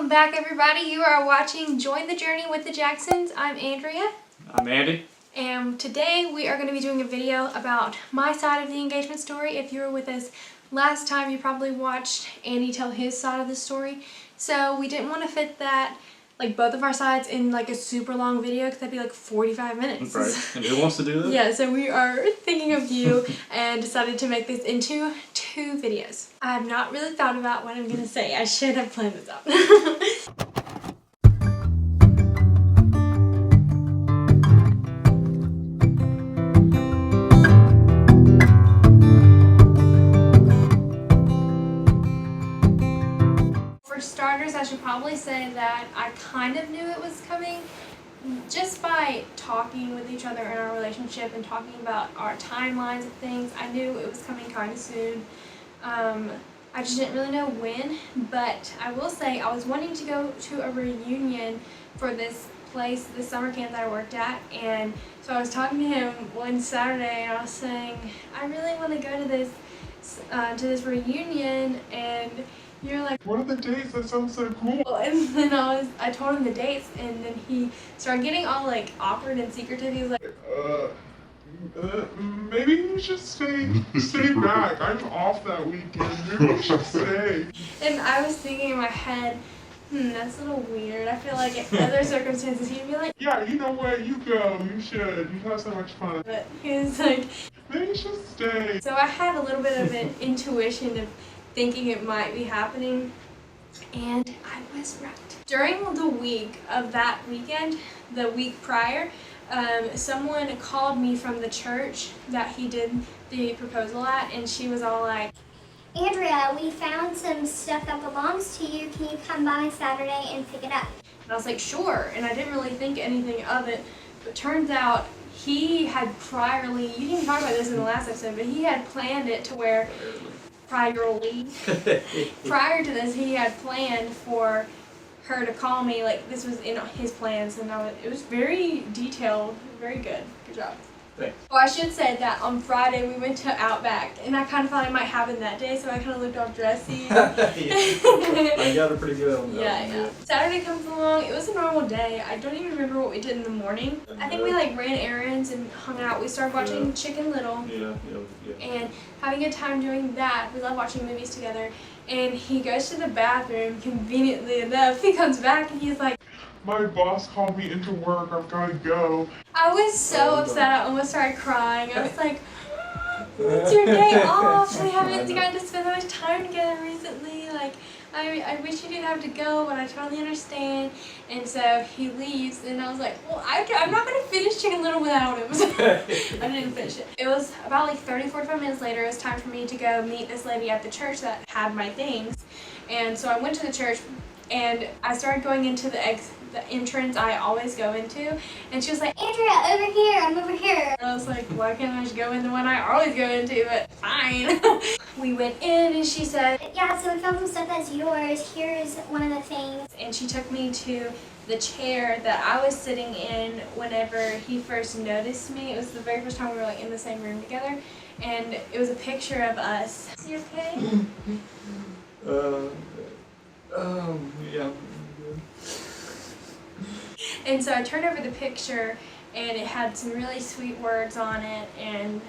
Welcome back, everybody. You are watching Join the Journey with the Jacksons. I'm Andrea. I'm Andy. And today we are going to be doing a video about my side of the engagement story. If you were with us last time, you probably watched Andy tell his side of the story. So we didn't want to fit that, like both of our sides, in like a super long video because that'd be like 45 minutes. Right. And who wants to do that? Yeah, so we are thinking of you and decided to make this into 2 videos. I have not really thought about what I'm going to say. I should have planned this out. For starters, I should probably say that I kind of knew it was coming just by talking with each other in our relationship and talking about our timelines of things. I knew it was coming kind of soon. I just didn't really know when, but I will say I was wanting to go to a reunion for this place, this summer camp that I worked at, and so I was talking to him one Saturday and I was saying, I really want to go to this reunion, and you're like, what are the dates? That sounds so cool. and then I told him the dates, and then he started getting all like awkward and secretive. He was like, maybe you should stay back. I'm off that weekend. Maybe you should stay. and I was thinking in my head, that's a little weird. I feel like in other circumstances he'd be like, Yeah, you know what? You go. You should. You have so much fun. but he was like, Maybe you should stay. so I had a little bit of an intuition of thinking it might be happening, and I was right. During the week of that weekend, the week prior, someone called me from the church that he did the proposal at, and she was all like, Andrea, we found some stuff that belongs to you. Can you come by Saturday and pick it up? and I was like, sure, and I didn't really think anything of it, but turns out he had priorly, you didn't talk about this in the last episode, but he had planned it to where prior to this, he had planned for her to call me. Like, this was in his plans, and it was very detailed, very good. Good job. Thanks. Well, I should say that on Friday we went to Outback, and I kind of thought it might happen that day, so I kind of looked all dressy. I got it pretty good on that. Yeah. Saturday comes along. It was a normal day. I don't even remember what we did in the morning. I think we like ran errands and hung out. We started watching Chicken Little. Yeah. And having a time doing that. We love watching movies together. And he goes to the bathroom, conveniently enough. He comes back and he's like, My boss called me into work. I've got to go. I was so upset. I almost started crying. I was like, it's your day off. We haven't gotten to spend that much time together recently. Like, I wish you didn't have to go, but I totally understand. And so he leaves, and I was like, well, I'm not going to finish Chicken Little without him. So I didn't finish it. It was about like 30-45 minutes later. It was time for me to go meet this lady at the church that had my things. And so I went to the church, and I started going into the entrance I always go into, and she was like, Andrea, over here. I'm over here. and I was like, why can't I just go in the one I always go into? But fine. We went in, and she said, Yeah, so we found some stuff that's yours. Here's one of the things. and she took me to the chair that I was sitting in whenever he first noticed me. It was the very first time we were like in the same room together, and it was a picture of us. You okay? Yeah. And so I turned over the picture, and it had some really sweet words on it, and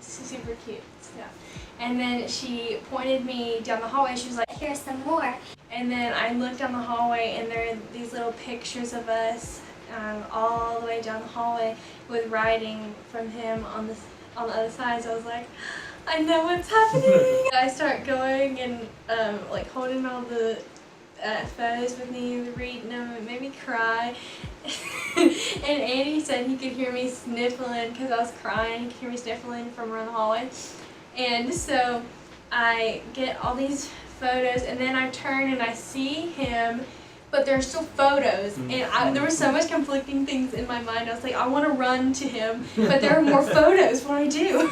super cute stuff. And then she pointed me down the hallway. She was like, Here's some more. and then I looked down the hallway, and there are these little pictures of us all the way down the hallway with writing from him on the other side. So I was like, I know what's happening. I start going and like holding all the photos with me, reading them. It made me cry. And Andy said he could hear me sniffling because I was crying. He could hear me sniffling from around the hallway. And so I get all these photos, and then I turn and I see him, but there are still photos, and there were so much conflicting things in my mind. I was like, I want to run to him, but there are more photos. What do I do?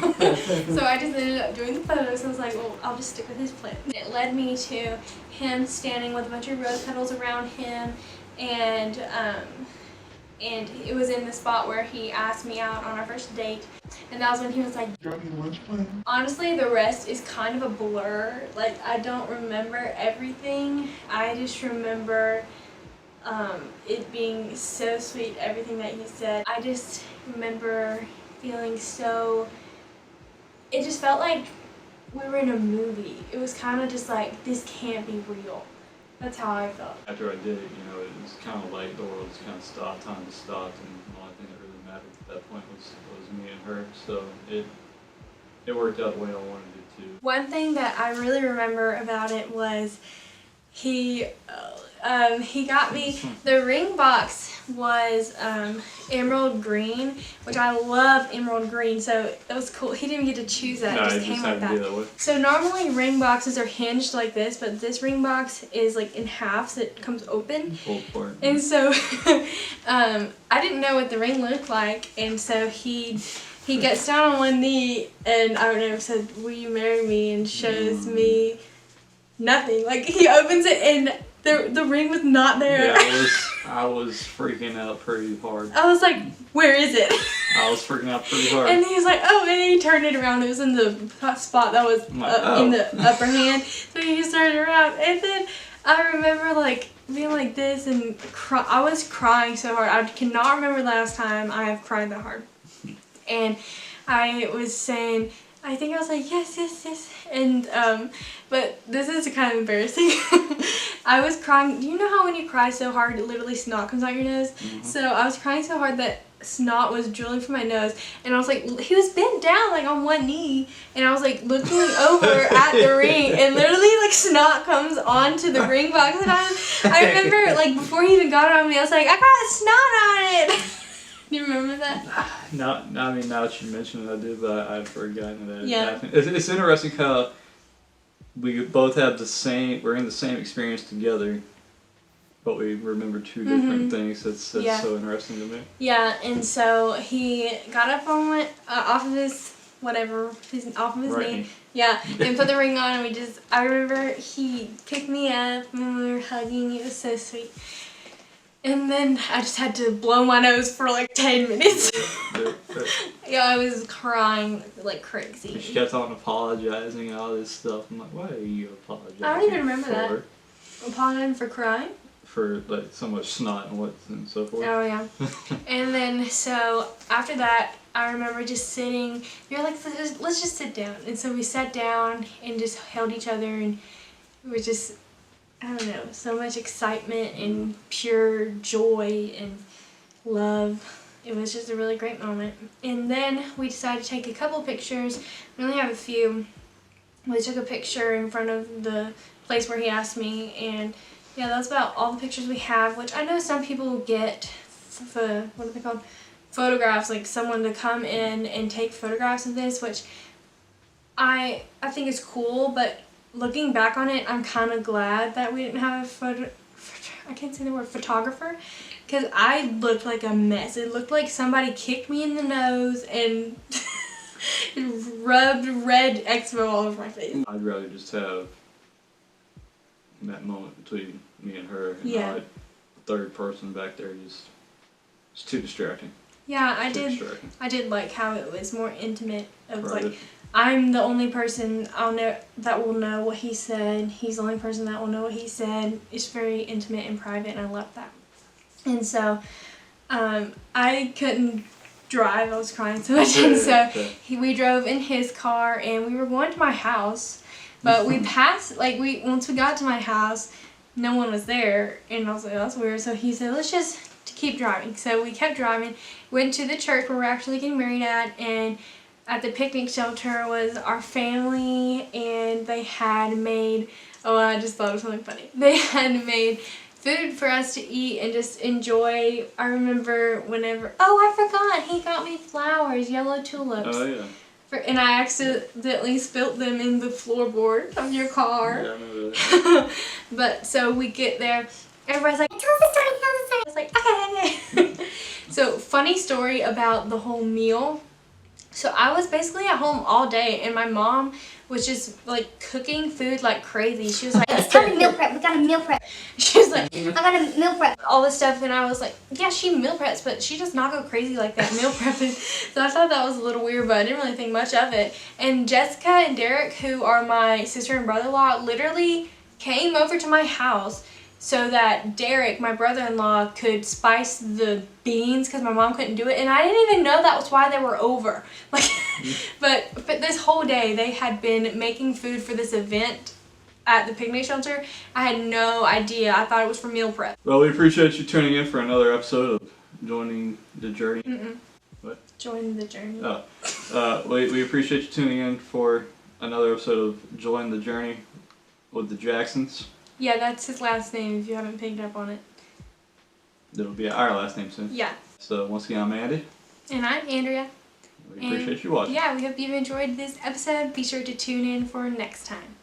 So I just ended up doing the photos. I was like, well, I'll just stick with his plan. It led me to him standing with a bunch of rose petals around him, and and it was in the spot where he asked me out on our first date, and that was when he was like, Got any lunch plans? honestly, the rest is kind of a blur. Like, I don't remember everything. I just remember it being so sweet, everything that he said. I just remember feeling so, it just felt like we were in a movie. It was kind of just like, this can't be real. That's how I felt. After I did it, you know, it was kind of like the world just kind of stopped, time just stopped, and the only thing that really mattered at that point was me and her. So it worked out the way I wanted it to. One thing that I really remember about it was he got me, the ring box was emerald green, which I love emerald green, so that was cool. He didn't get to choose that, No, it just it came just like had to be that. that way. So normally ring boxes are hinged like this, but this ring box is like in half, so it comes open. Pulled apart. And so I didn't know what the ring looked like, and so he gets down on one knee and I don't know, said, "Will you marry me?" and shows me nothing. Like, he opens it and the ring was not there. Yeah, I was freaking out pretty hard. I was like, "Where is it?" I was freaking out pretty hard. And he was like, "Oh," and he turned it around. It was in the spot that was in the upper hand. So he just turned it around. And then I remember like being like this and I was crying so hard. I cannot remember the last time I have cried that hard. And I was saying, I think I was like, yes, yes, yes. And, but this is kind of embarrassing. I was crying. You know how when you cry so hard, literally snot comes out your nose? Mm-hmm. So I was crying so hard that snot was drooling from my nose. And I was like, he was bent down like on one knee. And I was like looking over at the ring. And literally like snot comes onto the ring box. And I remember like before he even got it on me, I was like, I got snot on it. Do you remember that? Now that you mention it, I did, but I'd forgotten that. Yeah. It's interesting how we both have we're in the same experience together, but we remember two different things. That's so interesting to me. Yeah, and so he got up on off of his knee. Yeah, and put the ring on, and I remember he picked me up and we were hugging. It was so sweet. And then I just had to blow my nose for like 10 minutes. Yeah, I was crying like crazy. She kept on apologizing and all this stuff. I'm like, why are you apologizing? I don't even remember that. Apologizing for crying? For like so much snot and so forth. Oh yeah. And then so after that, I remember just sitting. You're like, let's just sit down. And so we sat down and just held each other, and it was just, I don't know, so much excitement and pure joy and love. It was just a really great moment. And then we decided to take a couple pictures. We only have a few. We took a picture in front of the place where he asked me, and yeah, that's about all the pictures we have, which I know some people get, what are they called? Photographs, like someone to come in and take photographs of this, which I think is cool, but looking back on it, I'm kind of glad that we didn't have I can't say the word photographer, because I looked like a mess. It looked like somebody kicked me in the nose and rubbed red Expo all over my face. I'd rather just have that moment between me and her, and Yeah. not a third person back there. It's too distracting. Yeah, I did like how it was more intimate. It was like, I'm the only person that will know what he said. He's the only person that will know what he said. It's very intimate and private, and I love that. And so, I couldn't drive. I was crying so much, and so we drove in his car, and we were going to my house, but we passed. Once we got to my house, no one was there, and I was like, that's weird. So he said, let's just keep driving. So we kept driving. Went to the church where we're actually getting married at, and at the picnic shelter was our family, and they had made, I just thought of something funny. They had made food for us to eat and just enjoy. I remember I forgot, he got me flowers, yellow tulips. Oh, yeah. And I accidentally spilt them in the floorboard of your car. Yeah, I remember that. But so we get there, everybody's like, tell the story. I was like, okay. So funny story about the whole meal. So I was basically at home all day, and my mom was just like cooking food like crazy. She was like, It's time to meal prep. We got to meal prep. she was like, I got to meal prep. all this stuff, and I was like, yeah, she meal preps, but she does not go crazy like that meal prepping. So I thought that was a little weird, but I didn't really think much of it. And Jessica and Derek, who are my sister and brother-in-law, literally came over to my house so that Derek, my brother-in-law, could spice the beans because my mom couldn't do it, and I didn't even know that was why they were over. Like, but this whole day they had been making food for this event at the picnic shelter. I had no idea. I thought it was for meal prep. Well, we appreciate you tuning in for another episode of Joining the Journey. What? Join the journey. We appreciate you tuning in for another episode of Join the Journey with the Jacksons. Yeah, that's his last name if you haven't picked up on it. It'll be our last name soon. Yeah. So once again, I'm Andy. And I'm Andrea. We appreciate you watching. Yeah, we hope you've enjoyed this episode. Be sure to tune in for next time.